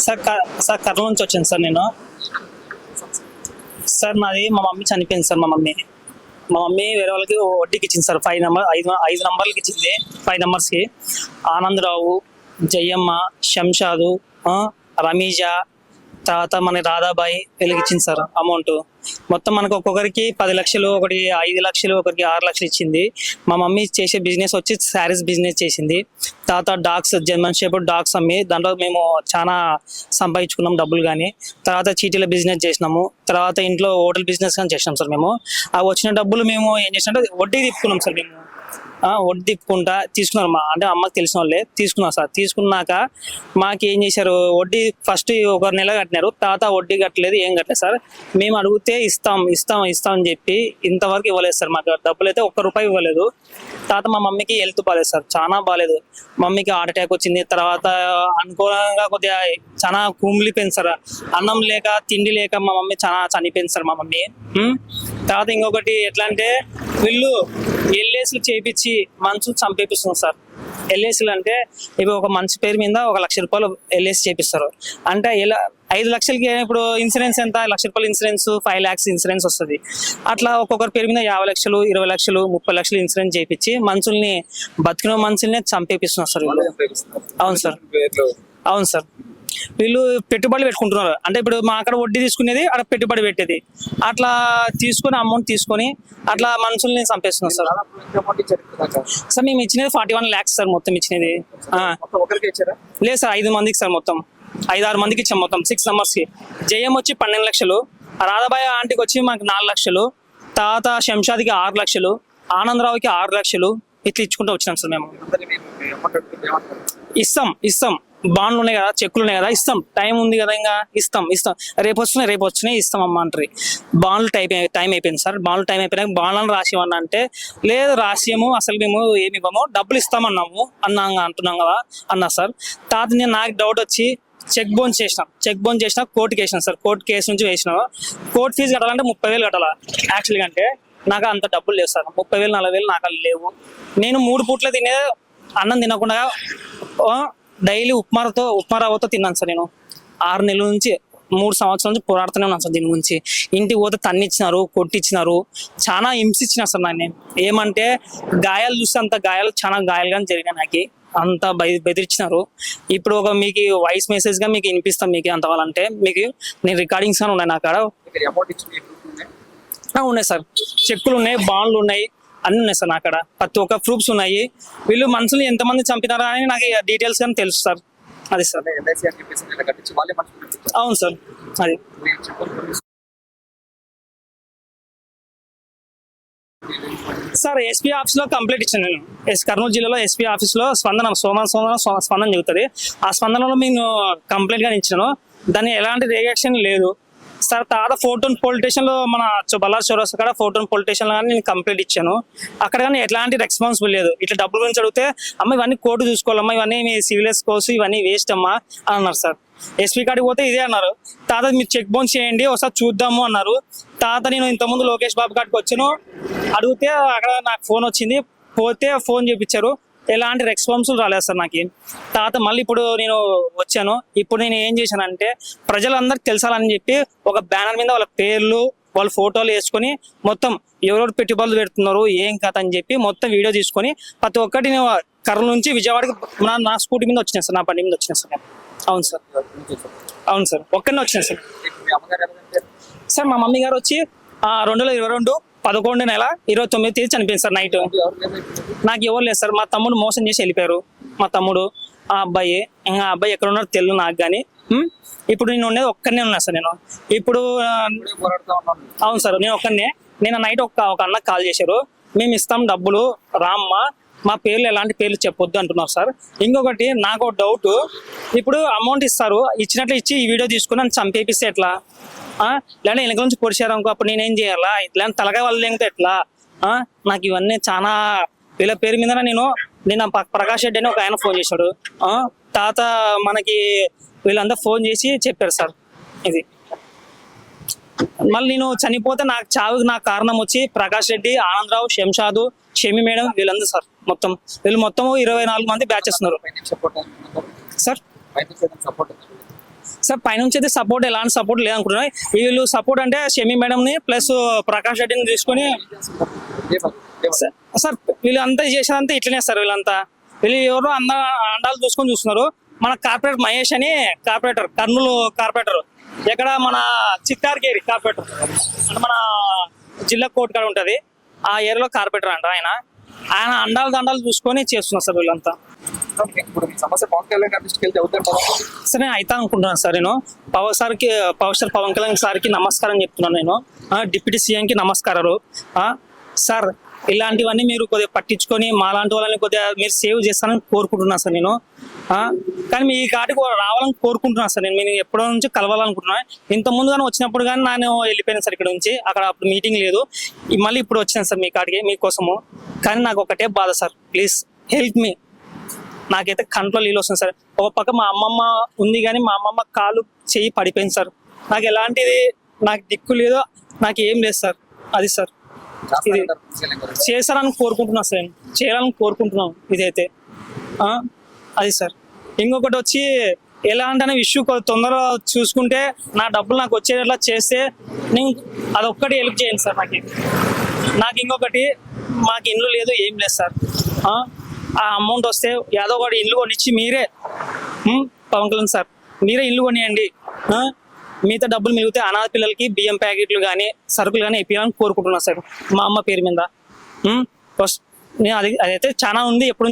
Sir sir Kurnool నుంచి వచ్చాను sir నేను. సార్ నాది మా మమ్మీ చనిపోయింది సార్. మా మమ్మీ వేరే వాళ్ళకి వడ్డీకి ఇచ్చింది సార్. 5 నంబర్లకి ఇచ్చింది, 5 నంబర్స్కి. ఆనందరావు, జయమ్మ, శంషాదు, రమీజా, తర్వాత మన రాధాబాయి వీళ్ళకి ఇచ్చింది సార్ అమౌంట్. మొత్తం మనకు ఒక్కొక్కరికి 10 లక్షలు, ఒకటి 5 లక్షలు, ఒకరికి 6 లక్షలు ఇచ్చింది. మా మమ్మీ చేసే బిజినెస్ వచ్చి శారీస్ బిజినెస్ చేసింది. తర్వాత డాగ్స్, జర్మన్ షెపర్డ్ డాగ్స్ అమ్మి దాంట్లో మేము చాలా సంపాదించుకున్నాం డబ్బులు. కానీ తర్వాత చీటీల బిజినెస్ చేసినాము. తర్వాత ఇంట్లో హోటల్ బిజినెస్ కానీ చేసినాం సార్. మేము ఆ వచ్చిన డబ్బులు మేము ఏం చేసినట్టు వడ్డీ తిప్పుకున్నాం సార్. మేము వడ్డీ తిప్పుకుంటా తీసుకున్నారు. అంటే అమ్మకి తెలిసిన వాళ్ళే తీసుకున్నారు సార్. తీసుకున్నాక మాకు ఏం చేశారు, వడ్డీ ఫస్ట్ 1 నెల కట్టినారు. తర్వాత వడ్డీ కట్టలేదు, ఏం కట్టలేదు సార్. మేము అడిగితే ఇస్తాం అని చెప్పి ఇంతవరకు ఇవ్వలేదు సార్. మాకు డబ్బులు అయితే 1 రూపాయి ఇవ్వలేదు. తర్వాత మా మమ్మీకి హెల్త్ బాగాలేదు సార్, చాలా బాగాలేదు. మమ్మీకి హార్ట్ అటాక్ వచ్చింది. తర్వాత అనుకూలంగా కొద్దిగా చాలా కుమిలిపోయింది సార్. అన్నం లేక తిండి లేక మా మమ్మీ చాలా చనిపోయింది సార్ మా మమ్మీ. తర్వాత ఇంకొకటి ఎట్లా అంటే వీళ్ళు ఎల్ఐసీలు చేయించి మనుషులు చంపేపిస్తున్నారు సార్. ఎల్ఐసీలు అంటే ఇప్పుడు ఒక మనిషి పేరు మీద 1 లక్ష రూపాయలు ఎల్ఐసీ చేపిస్తారు. అంటే 5 లక్షలకి ఇప్పుడు ఇన్సూరెన్స్ ఎంత, 1 లక్ష రూపాయలు ఇన్సూరెన్స్, 5 lakhs ఇన్సూరెన్స్ వస్తుంది. అట్లా ఒక్కొక్కరి పేరు మీద 50 లక్షలు, 20 లక్షలు, 30 లక్షలు ఇన్సూరెన్స్ చేయించి మనుషుల్ని, బతికిన మనుషుల్ని చంపేపిస్తున్నారు సార్. అవును సార్, అవును సార్. వీళ్ళు పెట్టుబడులు పెట్టుకుంటున్నారు. అంటే ఇప్పుడు మా అక్కడ వడ్డీ తీసుకునేది, అక్కడ పెట్టుబడి పెట్టేది. అట్లా తీసుకొని అమౌంట్ తీసుకొని అట్లా మనుషుల్ని చంపేస్తున్నారు సార్. సార్ మేము ఇచ్చినది 41 lakhs సార్. మొత్తం ఇచ్చినది లేదు సార్, 5 మందికి సార్. మొత్తం 5-6 మందికి ఇచ్చాం. మొత్తం 6 నంబర్స్కి. జయం వచ్చి 12 లక్షలు, రాధాబాయి ఆంటీకి వచ్చి మాకు 4 లక్షలు, తర్వాత శంషాద్కి 6 లక్షలు, ఆనందరావుకి 6 లక్షలు, ఇట్లా ఇచ్చుకుంటూ వచ్చినాం సార్. మేము ఇస్తాం బాండ్లు ఉన్నాయి కదా, చెక్కులు ఉన్నాయి కదా, ఇస్తాం. టైం ఉంది కదా, ఇంకా ఇస్తాం. రేపు వచ్చినాయి ఇస్తాం అమ్మ అంటారు. బాండ్లు టైం అయిపోయింది సార్. బాండ్లు టైం అయిపోయినాక బాండ్లను రాసివన్నా అంటే లేదు రాసియము, అసలు మేము ఏమి ఇవ్వము, డబ్బులు ఇస్తామన్నాము అంటున్నాం కదా అన్నా సార్. తర్వాత నాకు డౌట్ వచ్చి చెక్ బౌన్స్ చేసిన కోర్టుకి వేసినా సార్. కోర్టు కేసు నుంచి వేసినా. కోర్టు ఫీజు కట్టాలంటే 30,000 కట్టాలా యాక్చువల్గా. అంటే నాకు అంత డబ్బులు లేవు సార్. 30,000 40,000 నాకు అలా లేవు. నేను 3 పూట్ల తినే అన్నం తినకుండా డైలీ ఉప్మా రవ్వతో తిన్నాను సార్. నేను 6 నెలల నుంచి 3 సంవత్సరాల నుంచి పోరాడుతూనే ఉన్నాను సార్ దీని గురించి. ఇంటికి పోతే తన్నిచ్చినారు, కొట్టించినారు, చాలా హింసించినారు సార్. నేను ఏమంటే గాయాలు చూస్తే అంత చాలా గాయాలుగానే జరిగినాయి నాకు. అంత బెదిరించినారు. ఇప్పుడు ఒక మీకు వాయిస్ మెసేజ్ గా మీకు వినిపిస్తాం. మీకు అంత కావాలంటే మీకు నేను రికార్డింగ్స్ కానీ ఉన్నాయి నా కాడ. ఉన్నాయి సార్, చెక్కులు ఉన్నాయి, బాండ్లు ఉన్నాయి, అన్ని ఉన్నాయి సార్ నా కాడ. ప్రతి ఒక్క ప్రూఫ్స్ ఉన్నాయి. వీళ్ళు మనుషులు ఎంతమంది చంపినారా అని నాకు డీటెయిల్స్ కానీ తెలుసు సార్. అది సార్. అవును సార్. అది సార్ ఎస్పీ ఆఫీస్ లో కంప్లైంట్ ఇచ్చాను నేను. కర్నూలు జిల్లాలో ఎస్పీ ఆఫీస్ లో స్పందన చెబుతుంది. ఆ స్పందనలో నేను కంప్లైంట్ గానీ ఇచ్చాను. దాన్ని ఎలాంటి రియాక్షన్ లేదు సార్. తర్వాత 4 పోలీస్ స్టేషన్ లో, మన బల్లార్ చౌరస్తా కాడ 4 పోలీస్ స్టేషన్ లో కానీ నేను కంప్లైంట్ ఇచ్చాను. అక్కడ కానీ ఎట్లాంటి రెస్పాన్సిబుల్ లేదు. ఇట్లా డబ్బుల గురించి అడిగితే అమ్మ ఇవన్నీ కోర్టు చూసుకోవాలమ్మా, ఇవన్నీ మీ సివిలియస్ కోర్సు, ఇవన్నీ వేస్ట్ అమ్మా అని అన్నారు సార్. ఎస్పీ కాడికి పోతే ఇదే అన్నారు. తాత మీరు చెక్ బౌన్స్ చేయండి ఒకసారి చూద్దాము అన్నారు. తాత నేను ఇంతకుముందు లోకేష్ బాబు కాడికి వచ్చాను, అడిగితే అక్కడ నాకు ఫోన్ వచ్చింది. పోతే ఫోన్ చేయించారు, ఎలాంటి రెస్పాన్సిబుల్ రాలేదు సార్ నాకు. తర్వాత మళ్ళీ ఇప్పుడు నేను వచ్చాను. ఇప్పుడు నేను ఏం చేశానంటే ప్రజలందరికి తెలుసాలని చెప్పి ఒక బ్యానర్ మీద వాళ్ళ పేర్లు, వాళ్ళ ఫోటోలు వేసుకొని మొత్తం ఎవరెవరు పెట్టుబడులు పెడుతున్నారు ఏం కథ అని చెప్పి మొత్తం వీడియో తీసుకొని ప్రతి ఒక్కటి నేను కర్నూలు నుంచి విజయవాడకి నా స్కూటీ మీద వచ్చినా సార్. నా బండి మీద వచ్చినా సార్. అవును సార్, అవును సార్. ఒక్కనే వచ్చినా సార్. సార్ మా మమ్మీ గారు వచ్చి 2022 11 నెల 29వ తేదీ చనిపోయింది సార్ నైట్. నాకు ఎవరు లేదు సార్. మా తమ్ముడు మోసం చేసి వెళ్ళిపోయారు. మా తమ్ముడు ఆ అబ్బాయి ఎక్కడ ఉన్నారో తెలియదు నాకు. కానీ ఇప్పుడు నేను ఉండేది ఒక్కనే ఉన్నా సార్. నేను ఇప్పుడు అవును సార్, నేను ఒక్కనే. నేను నైట్ ఒక అన్నకు కాల్ చేశారు, మేము ఇస్తాం డబ్బులు రామ్మ, మా పేర్లు ఎలాంటి పేర్లు చెప్పొద్దు అంటున్నారు సార్. ఇంకొకటి నాకు ఒక డౌట్, ఇప్పుడు అమౌంట్ ఇస్తారు, ఇచ్చినట్లు ఇచ్చి ఈ వీడియో తీసుకుని నన్ను చంపేపిస్తే ఎట్లా? లేదంటే వెనక నుంచి పొడిచారు అనుకో, అప్పుడు నేనేం చేయాలా? ఇట్లాంటి తలకాయ వాళ్ళు లేకపోతే ఎట్లా? నాకు ఇవన్నీ చాలా వీళ్ళ పేరు మీద నేను ప్రకాష్ రెడ్డి అని ఒక ఆయన ఫోన్ చేశాడు. తాత మనకి వీళ్ళంతా ఫోన్ చేసి చెప్పారు సార్ ఇది. మళ్ళీ నేను చనిపోతే నాకు చావుకి నాకు కారణం వచ్చి ప్రకాష్ రెడ్డి, ఆనందరావు, శంషాదు, షమి మేడం, వీళ్ళందరూ సార్. వీళ్ళు మొత్తం 24 మంది బ్యాచ్ చేస్తున్నారు సార్. సార్ పైనుంచి అయితే సపోర్ట్ ఎలాంటి సపోర్ట్ లేదనుకుంటున్నా. వీళ్ళు సపోర్ట్ అంటే షమీ మేడంని ప్లస్ ప్రకాష్ రెడ్డిని తీసుకొని సార్ వీళ్ళంతా చేసేదంతా ఇట్లనే సార్. వీళ్ళు ఎవరో అండాలు చూస్తున్నారు. మన కార్పొరేటర్ మహేష్ అని కార్పొరేటర్, కర్నూలు కార్పొరేటర్, ఎక్కడ మన చిత్తార్కేరి కార్పొరేటర్ అంటే మన జిల్లా కోర్టు కాడ ఉంటుంది, ఆ ఏరియాలో కార్పొరేటర్ అంట ఆయన. ఆయన అండాలు చూసుకొని చేస్తున్నారు సార్ వీళ్ళంతా. ఇప్పుడు మీ సమస్య పవన్ కళ్యాణ్ గారి దృష్టికి వెళ్తే అవుతారు సార్ నేను అయితే అనుకుంటున్నాను సార్. నేను పవర్ స్టార్ పవన్ కళ్యాణ్ సార్కి నమస్కారం చెప్తున్నాను. నేను డిప్యూటీ సీఎంకి నమస్కారాలు. సార్ ఇలాంటివన్నీ మీరు కొద్దిగా పట్టించుకొని మాలాంటి వాళ్ళని కొద్దిగా మీరు సేవ్ చేస్తానని కోరుకుంటున్నాను సార్ నేను. కానీ మీ కాటికి రావాలని కోరుకుంటున్నాను సార్. నేను మీరు ఎప్పటి నుంచి కలవాలనుకుంటున్నాను. ఇంత ముందు కానీ వచ్చినప్పుడు కానీ నేను వెళ్ళిపోయాను సార్ ఇక్కడ నుంచి. అక్కడ అప్పుడు మీటింగ్ లేదు, మళ్ళీ ఇప్పుడు వచ్చాను సార్ మీ కాటికి మీకోసము. కానీ నాకు ఒకటే బాధ సార్, ప్లీజ్ హెల్ప్ మీ. నాకైతే కంట్లో నీళ్ళు వస్తుంది సార్. ఒక పక్క మా అమ్మమ్మ ఉంది కానీ మా అమ్మమ్మ కాలు చెయ్యి పడిపోయింది సార్. నాకు ఎలాంటిది నాకు దిక్కు లేదు, నాకు ఏం లేదు సార్. అది సార్ ఇది చేశారని కోరుకుంటున్నాను సార్. నేను చేయాలని కోరుకుంటున్నాను ఇదైతే. అది సార్. ఇంకొకటి వచ్చి ఎలా అంటే ఇష్యూ తొందరగా చూసుకుంటే నా డబ్బులు నాకు వచ్చేలా చేస్తే నేను అదొక్కటి హెల్ప్ చేయండి సార్. నాకు ఇంకొకటి మాకు ఇల్లు లేదు, ఏం లేదు సార్. ఆ అమౌంట్ వస్తే ఏదో ఒకటి ఇల్లు కొనిచ్చి మీరే పవన్ కళ్యాణ్ సార్ మీరే ఇల్లు కొనియండి. మిగతా డబ్బులు మిగిలితే అనాథ పిల్లలకి బియ్యం ప్యాకెట్లు కానీ సరుకులు కానీ ఇప్పించాలని కోరుకుంటున్నాను సార్ మా అమ్మ పేరు మీద. ఫస్ట్ నేను అదైతే చాలా ఉంది ఎప్పుడు